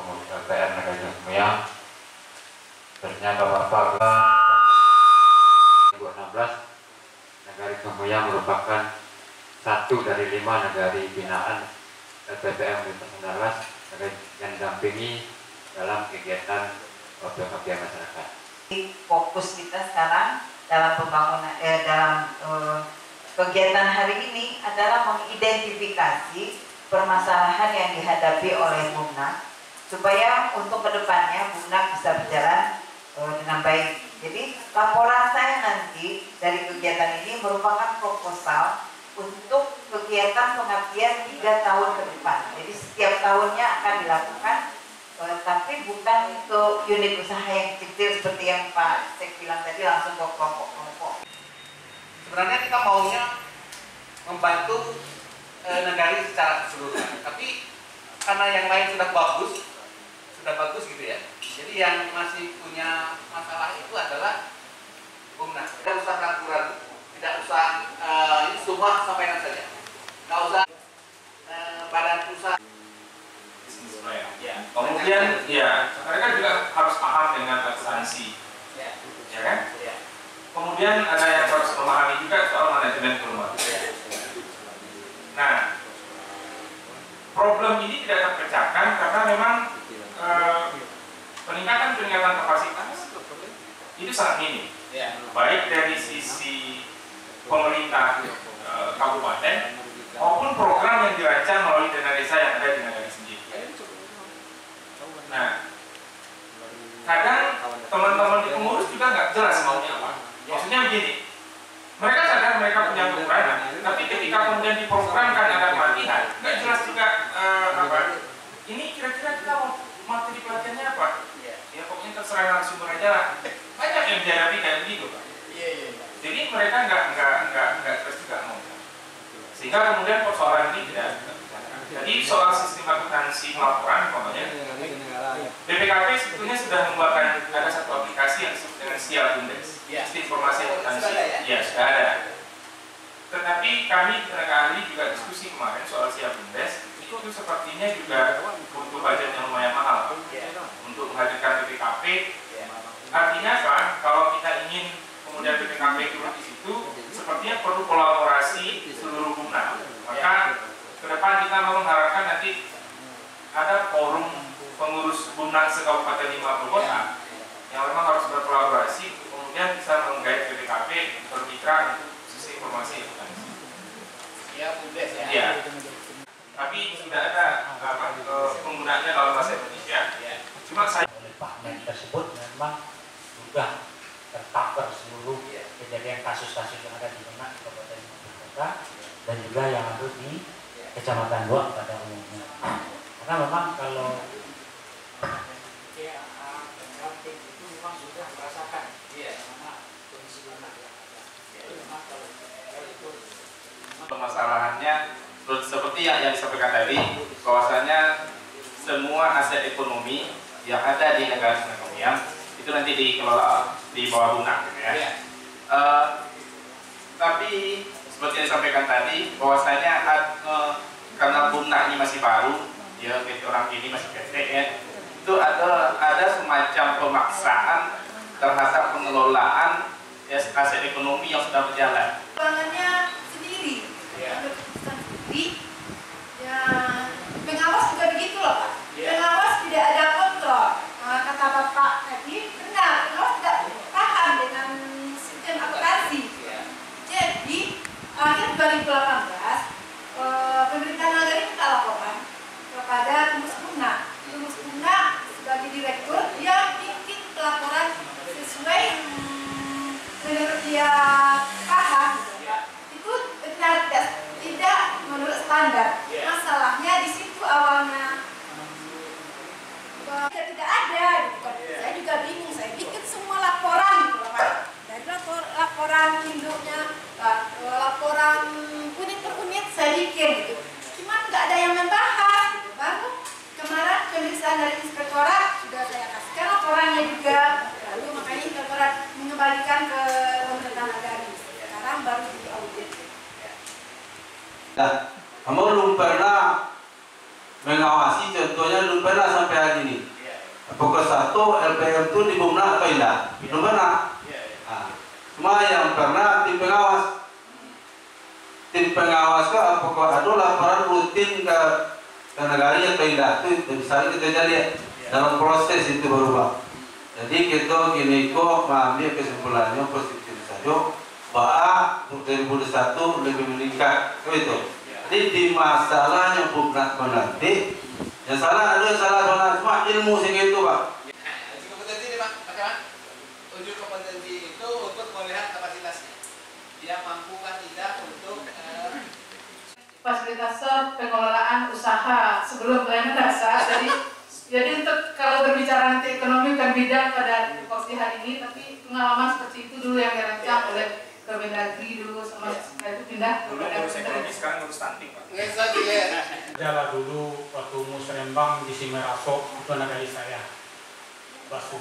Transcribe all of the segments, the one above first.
kemudian PR Negari Semoyang. Ternyata Bapak 2016 Negari Semoyang merupakan satu dari 5 negari binaan LPPM 2019 yang dampingi dalam kegiatan pengabdian masyarakat. Fokus kita sekarang dalam pembangunan kegiatan hari ini adalah mengidentifikasi permasalahan yang dihadapi oleh Bumnak supaya untuk kedepannya Bumnak bisa berjalan dengan baik. Jadi laporan saya nanti dari kegiatan ini merupakan proposal untuk kegiatan pengabdian 3 tahun ke depan. Jadi setiap tahunnya akan dilakukan, tapi bukan untuk unit usaha yang kecil seperti yang Pak Sek bilang tadi, langsung ke kelompok-kelompok. Sebenarnya kita maunya membantu negari secara keseluruhan, tapi karena yang lain sudah bagus gitu ya. Jadi yang masih punya masalah itu adalah Bumnak. Tidak usah ragu-ragu, tidak usah ini semua sampaikan saja. Tidak usah badan usaha. Ya. Kemudian ya mereka juga harus paham dengan substansi, ya kan? Kemudian ada yang harus memahami juga soal manajemen perumahan. Nah, problem ini tidak terpecahkan karena memang peningkatan kapasitas itu sangat minim, baik dari sisi pemerintah kabupaten maupun program yang dirancang melalui dana desa yang ada di negara sendiri. Nah, kadang teman-teman di pengurus juga nggak jelas maunya apa. Maksudnya begini, mereka sadar mereka punya kekurangan, tapi ketika kemudian diprogramkan ada pelatihan, nggak jelas juga ini kira-kira kita materi pelatihannya apa? Ya pokoknya terserah narasumber aja lah. Banyak yang dihadapi kayak begitu, Pak. Jadi mereka nggak jelas juga mau. Sehingga kemudian persoalan ini tidak. Jadi soal sistem akuntansi pelaporan, umpamanya BPKP sebetulnya sudah membuatkan ada satu aplikasi yang disebut dengan Siap Bumdes, sistem informasi akuntansi. Ya sudah ada. Tetapi kami tenaga ahli juga diskusi kemarin soal Siap Bumdes, itu sepertinya juga butuh budget yang lumayan mahal untuk menghadirkan BPKP. Artinya apa? Kalau kita ingin kemudian BPKP turun di situ, sepertinya perlu kolaborasi seluruh Bumnak. Maka ke depan kita mau mengharapkan nanti ada forum pengurus Bumnak se-Kabupaten 50 kota yang memang harus berkolaborasi, kemudian bisa menggait BPKP bermitra untuk sisi informasi akuntansi. Ya, Bumdes ya. Iya. Tapi sudah ada penggunaannya dalam bahasa Indonesia. Cuma saya oleh Pak Men tersebut memang sudah tercover seluruh kejadian kasus-kasus yang ada di Bumnak Kabupaten 50 kota dan juga yang ada di Kecamatan Luak pada umumnya. Karena memang kalau itu memang sudah merasakan bagaimana kondisi Bumnak yang ada. Jadi memang kalau itu permasalahannya seperti yang disampaikan tadi, bahwasanya semua aset ekonomi yang ada di negara Semoyang itu nanti dikelola di bawah Bumnak, gitu ya. Tapi seperti yang disampaikan tadi, bahwasanya karena Bumnak ini masih baru, ya orang ini masih PT ya, itu ada semacam pemaksaan terhadap pengelolaan aset ekonomi yang sudah berjalan. Keuangannya sendiri, ambil keputusan sendiri. Ya, pengawas juga begitu loh Pak. Pengawas tidak ada kontrol. Kata Bapak tadi benar, pengawas tidak paham dengan sistem akuntansi. Jadi akhir 2018 pemerintah negara minta laporan kepada Tumus Bumnak. Tumus Bumnak sebagai direktur dia bikin pelaporan sesuai menurut dia paham. Itu tidak menurut standar. Masalahnya di situ awalnya tidak ada. Saya juga bingung. Saya bikin semua laporan gitu, Pak. Dari laporan induknya, laporan unit per unit saya bikin gitu. Cuma nggak ada yang membahas gitu. Baru kemarin pemeriksaan dari inspektorat sudah saya kasihkan laporannya juga. Lalu makanya inspektorat mengembalikan ke pemerintah negara. Sekarang baru diaudit. Nah, kamu belum pernah mengawasi, contohnya belum pernah sampai hari ini. Apakah satu LPM itu di Bumna atau tidak? Belum pernah. Cuma yang pernah tim pengawas. Tim pengawas ke apakah ada laporan rutin ke negara atau tidak? Itu bisa kita lihat dalam proses itu berubah. Jadi kita gini kok mengambil kesimpulannya positif saja bahwa 2021 lebih meningkat itu. Jadi di masalahnya bukan nanti yang salah ada yang salah benar cuma ilmu segitu Pak. Kompetensi ini Pak, bagaimana? Uji kompetensi itu untuk melihat kapasitasnya. Dia mampu kan tidak untuk fasilitator pengelolaan usaha sebelum pelayanan dasar. Jadi untuk kalau berbicara nanti ekonomi bukan bidang pada posisi hari ini, tapi pengalaman seperti itu dulu yang dirancang oleh Kemendagri dulu sama itu pindah kepada ekonomi, sekarang ngurus stunting Pak. Jalan dulu waktu Musrembang di Simeraso itu negara saya Basu.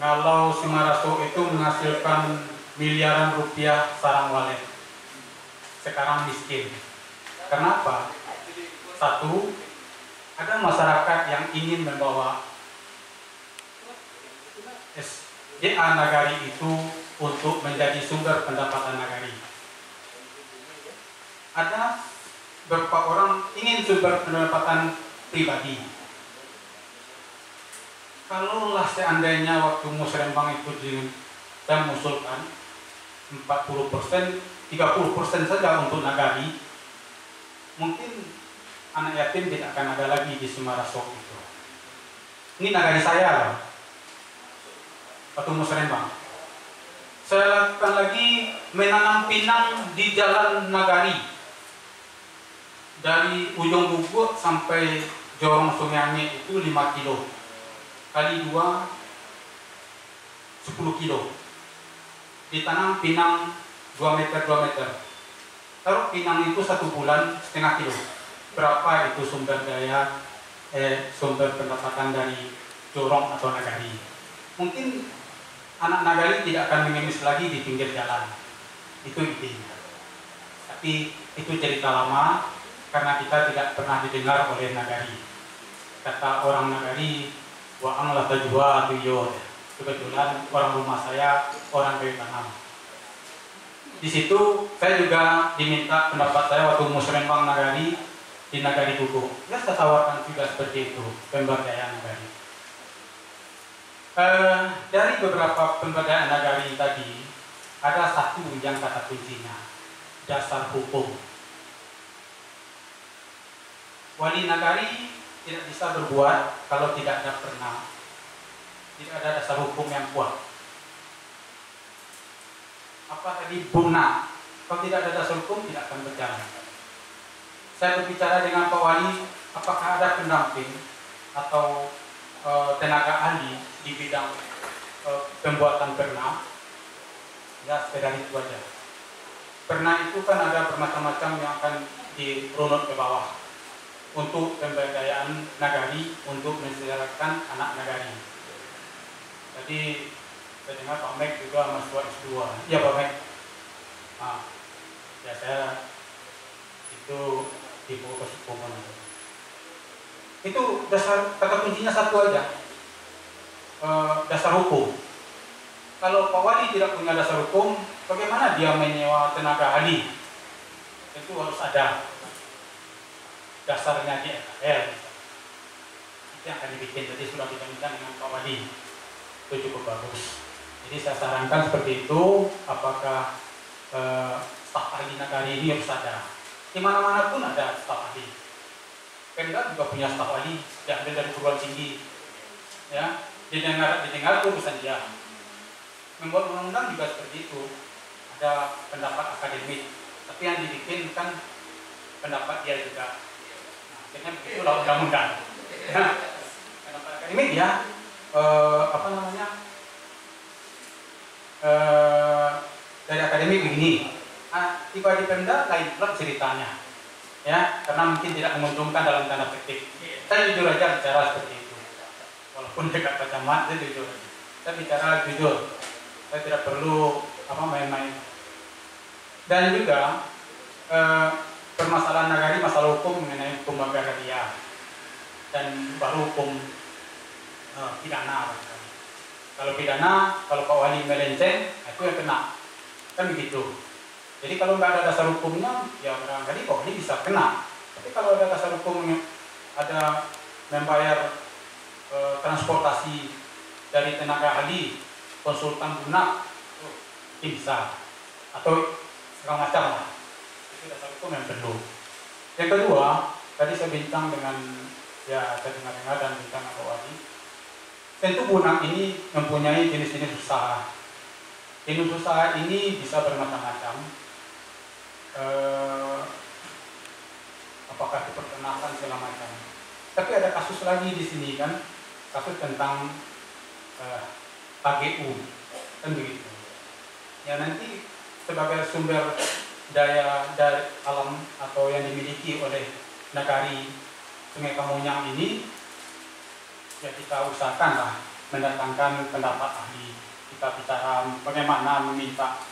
Kalau Simeraso itu menghasilkan miliaran rupiah sarang walet, sekarang miskin. Kenapa? Satu, ada masyarakat yang ingin membawa SDA Nagari itu untuk menjadi sumber pendapatan Nagari. Ada beberapa orang ingin sumber pendapatan pribadi. Kalaulah seandainya waktu Musrembang itu saya mengusulkan 40%, 30% saja untuk Nagari, mungkin anak yatim tidak akan ada lagi di Simeraso itu. Ini Nagari saya loh, waktu Musrembang. Saya lakukan lagi menanam pinang di jalan Nagari dari ujung Bubuk sampai Jorong Sungai Ange itu 5 kilo kali 2 10 kilo. Ditanam pinang 2 meter 2 meter. Taruh pinang itu 1 bulan setengah kilo. Berapa itu sumber daya sumber pendapatan dari Jorong atau Nagari? Mungkin anak Nagari tidak akan mengemis lagi di pinggir jalan. Itu intinya. Tapi itu cerita lama karena kita tidak pernah didengar oleh Nagari. Kata orang Nagari, waang lah tajwa tuyo. Kebetulan orang rumah saya orang kayu tanam. Di situ saya juga diminta pendapat saya waktu Musrembang Nagari di Nagari Buku. Ya saya tawarkan juga seperti itu pemberdayaan Nagari. Dari beberapa pemberdayaan Nagari tadi ada satu yang kata kuncinya, dasar hukum. Wali Nagari tidak bisa berbuat kalau tidak ada dasar hukum yang kuat. Apa tadi Bumna? Kalau tidak ada dasar hukum tidak akan berjalan. Saya berbicara dengan Pak Wali, apakah ada pendamping atau tenaga ahli di bidang pembuatan perna? Ya sekedar itu aja. Perna itu kan ada bermacam-macam yang akan dirunut ke bawah untuk pemberdayaan Nagari, untuk mensejahterakan anak Nagari. Jadi saya dengar Pak Mek juga mahasiswa S2. Iya Pak Mek. Nah, ya saya itu di Fakultas Hukum. Itu dasar kata kuncinya satu aja, dasar hukum. Kalau Pak Wali tidak punya dasar hukum, bagaimana dia menyewa tenaga ahli? Itu harus ada dasarnya di FKL. Itu yang akan dibikin. Jadi sudah kita minta dengan Pak Wali. Itu cukup bagus. Jadi saya sarankan seperti itu. Apakah staf ahli Nagari ini harus ada? Di mana-mana pun ada staf ahli. Pemda juga punya staf ahli, diambil dari perguruan tinggi. Ya, didengar urusan dia. Membuat undang-undang juga seperti itu. Ada pendapat akademik, tapi yang dibikin kan pendapat dia juga. Nah, akhirnya begitulah undang-undang. Ya, pendapat akademik ya, dari akademik begini. Tiba di Pemda lain pula ceritanya, ya, karena mungkin tidak menguntungkan dalam tanda petik. Saya jujur aja bicara seperti itu, walaupun dekat Pak Camat, saya jujur. Saya bicara jujur, saya tidak perlu main-main. Dan juga permasalahan nagari, masalah hukum mengenai hukum agraria dan baru hukum pidana. Kalau pidana, kalau Pak Wali melenceng, itu yang kena, kan begitu. Jadi kalau nggak ada dasar hukumnya, ya barangkali Pak Wali bisa kena. Tapi kalau ada dasar hukumnya, ada membayar transportasi dari tenaga ahli, konsultan guna, bisa, atau segala macam lah. Itu dasar hukum yang perlu. Yang kedua, tadi saya bincang dengan, ya saya dengar-dengar dan bincang Pak Wali. Tentu Bunak ini mempunyai jenis-jenis usaha. Jenis usaha ini bisa bermacam-macam. Apakah itu peternakan segala macam. Tapi ada kasus lagi di sini kan, kasus tentang HGU, kan begitu. Ya nanti sebagai sumber daya dari alam atau yang dimiliki oleh nagari Sungai Kamunyang ini, ya kita usahakanlah mendatangkan pendapat ahli. Kita bicara bagaimana meminta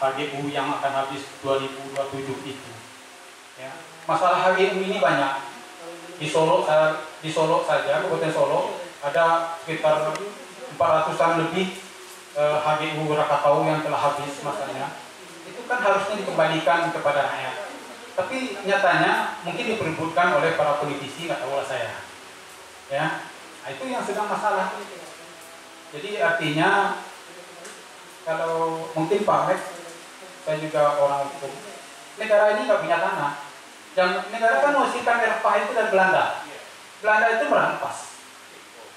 HGU yang akan habis 2027 itu. Ya. Masalah HGU ini banyak. Di Solo saja, Kabupaten Solo ada sekitar 400-an lebih HGU Rakatau yang telah habis masanya. Itu kan harusnya dikembalikan kepada rakyat. Tapi nyatanya mungkin diperebutkan oleh para politisi, nggak tahu lah saya. Ya, nah, itu yang sedang masalah. Jadi artinya kalau mungkin Pak Mek, saya juga orang hukum, negara ini nggak punya tanah. Yang negara kan mengusirkan Eropa itu dari Belanda. Belanda itu merampas,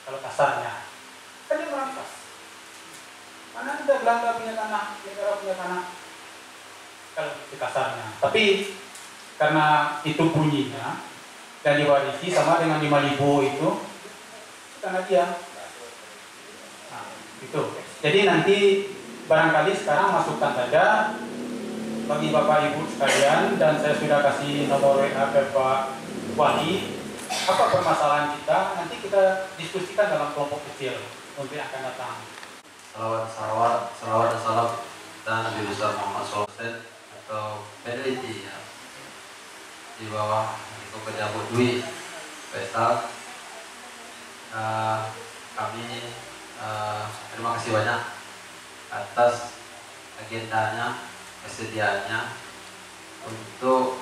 kalau kasarnya, kan dia merampas. Mana ada Belanda punya tanah, negara punya tanah, kalau itu kasarnya. Tapi karena itu bunyinya dan diwarisi sama dengan di Malibu itu karena dia. Nah, itu. Jadi nanti barangkali sekarang masukkan saja bagi Bapak Ibu sekalian, dan saya sudah kasih nomor WA ke Pak Wali. Apa permasalahan kita? Nanti kita diskusikan dalam kelompok kecil untuk yang akan datang. Salawat dan salam dan Nabi besar Muhammad SAW atau peneliti ya. Di bawah itu pejabat Dwi Faisal. Kami terima kasih banyak atas agendanya, kesediaannya untuk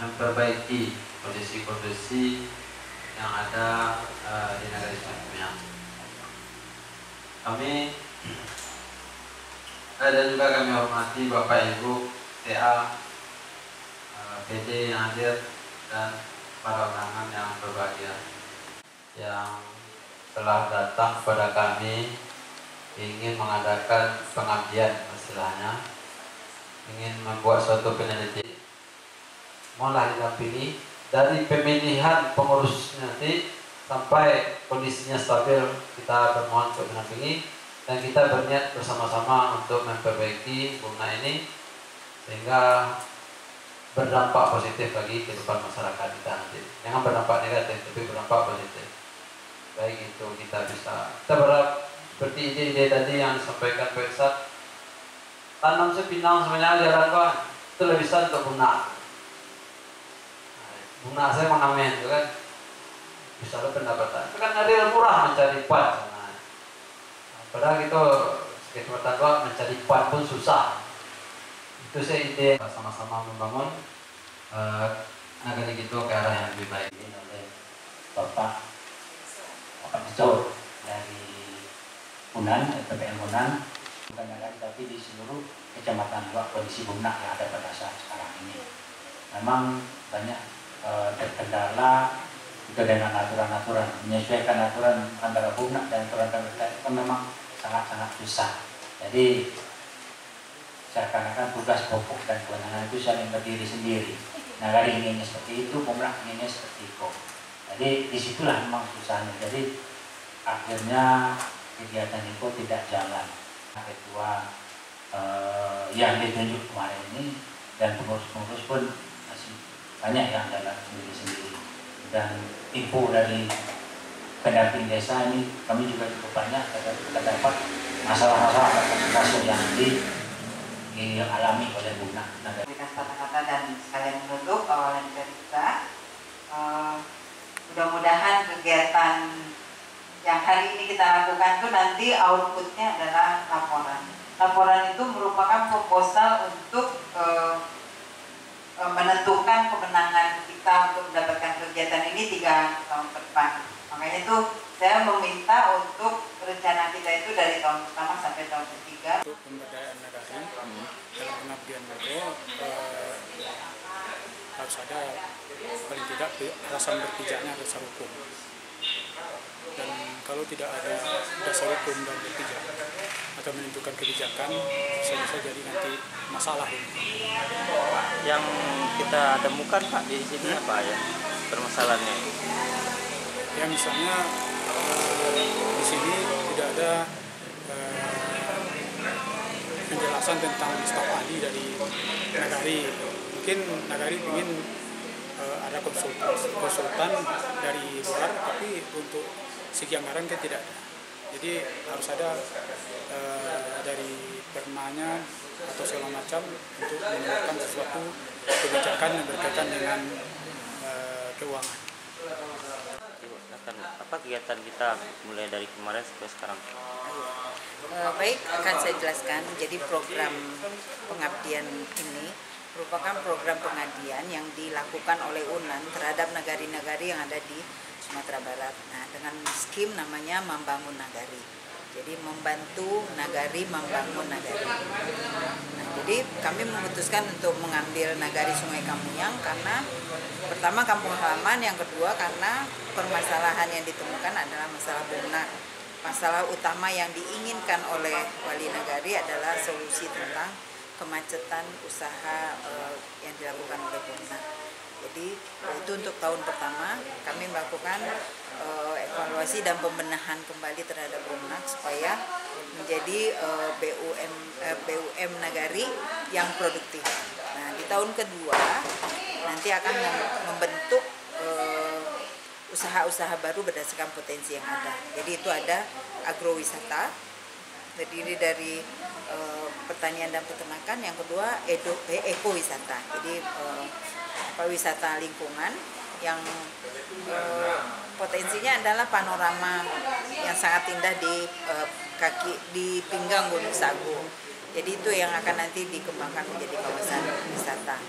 memperbaiki kondisi-kondisi yang ada di negara Islam. Kami dan juga kami hormati Bapak Ibu TA, PD yang hadir, dan para undangan yang berbahagia yang telah datang kepada kami ingin mengadakan pengabdian, istilahnya ingin membuat suatu penelitian. Mulai didampingi dari pemilihan pengurus nanti sampai kondisinya stabil, kita bermohon untuk mendampingi dan kita berniat bersama-sama untuk memperbaiki Bumna ini sehingga berdampak positif bagi kehidupan masyarakat kita nanti. Jangan berdampak negatif, tapi berdampak positif. Baik itu kita berharap seperti ide-ide tadi yang disampaikan Pak Ustadz, tanam sepinang sebenarnya jalan kawan itu lebih bisa untuk Bumna. Bumna saya mengamen itu kan bisa lo pendapatan. Itu kan ada murah mencari pan. Padahal itu kesempatan gua mencari pan pun susah. Itu saya ide sama-sama membangun negara gitu ke arah yang lebih baik. Ini oleh Bapak Betul dari Unan, PPM Unan, bukan negara tapi di seluruh kecamatan Luak kondisi Bumnak yang ada pada saat sekarang ini. Memang banyak terkendala itu dengan aturan-aturan, menyesuaikan aturan antara Bumnak dan aturan pemerintah itu memang sangat-sangat susah. Jadi seakan-akan tugas pokok dan kewenangan itu saling berdiri sendiri. Nagari inginnya seperti itu, Bumnak inginnya seperti itu. Jadi disitulah memang susahnya. Jadi akhirnya kegiatan itu tidak jalan. Ketua yang ditunjuk kemarin ini dan pengurus-pengurus pun masih banyak yang jalan sendiri-sendiri. Dan info dari pendamping desa ini kami juga cukup banyak terdapat masalah-masalah kasus yang dialami oleh Bumnak. Berikan kata-kata dan sekalian menutup awalan cerita. Mudah-mudahan kegiatan yang hari ini kita lakukan itu nanti outputnya adalah laporan. Laporan itu merupakan proposal untuk menentukan kemenangan kita untuk mendapatkan kegiatan ini 3 tahun ke depan. Makanya itu saya meminta untuk rencana kita itu dari tahun pertama sampai tahun ketiga. Untuk pemberdayaan nagari dalam pengabdian Bodo harus ada paling tidak alasan berpijaknya dasar hukum. Dan kalau tidak ada dasar hukum dan berpijak atau menentukan kebijakan, bisa jadi nanti masalah ini. Yang kita temukan Pak di sini apa ya permasalahannya? Ya misalnya di sini tidak ada penjelasan tentang staf ahli dari nagari. Mungkin nagari ingin ada konsultan dari luar, tapi untuk segi anggaran kan tidak ada. Jadi harus ada dari Permanya atau segala macam untuk menentukan sesuatu kebijakan yang berkaitan dengan keuangan. Apa kegiatan kita mulai dari kemarin sampai sekarang? Baik, akan saya jelaskan. Jadi program pengabdian ini merupakan program pengabdian yang dilakukan oleh UNAN terhadap nagari-nagari yang ada di Sumatera Barat. Nah, dengan skim namanya Membangun Nagari. Jadi membantu nagari membangun nagari. Nah, jadi kami memutuskan untuk mengambil nagari Sungai Kamuyang karena pertama kampung halaman, yang kedua karena permasalahan yang ditemukan adalah masalah Bumnak. Masalah utama yang diinginkan oleh wali nagari adalah solusi tentang kemacetan usaha yang dilakukan oleh Bumnak. Jadi itu untuk tahun pertama kami melakukan evaluasi dan pembenahan kembali terhadap Bumnak supaya menjadi BUM nagari yang produktif. Nah, di tahun kedua nanti akan membentuk usaha-usaha baru berdasarkan potensi yang ada. Jadi itu ada agrowisata, terdiri dari pertanian dan peternakan. Yang kedua ekowisata, jadi wisata lingkungan yang potensinya adalah panorama yang sangat indah di pinggang Gunung Sago. Jadi itu yang akan nanti dikembangkan menjadi kawasan wisata.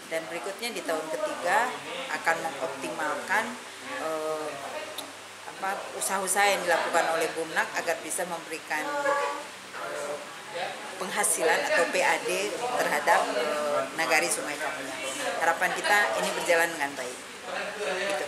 Dan berikutnya di tahun ketiga akan mengoptimalkan usaha-usaha yang dilakukan oleh Bumnak agar bisa memberikan penghasilan atau PAD terhadap nagari Sungai Kamuyang. Harapan kita ini berjalan dengan baik. Gitu.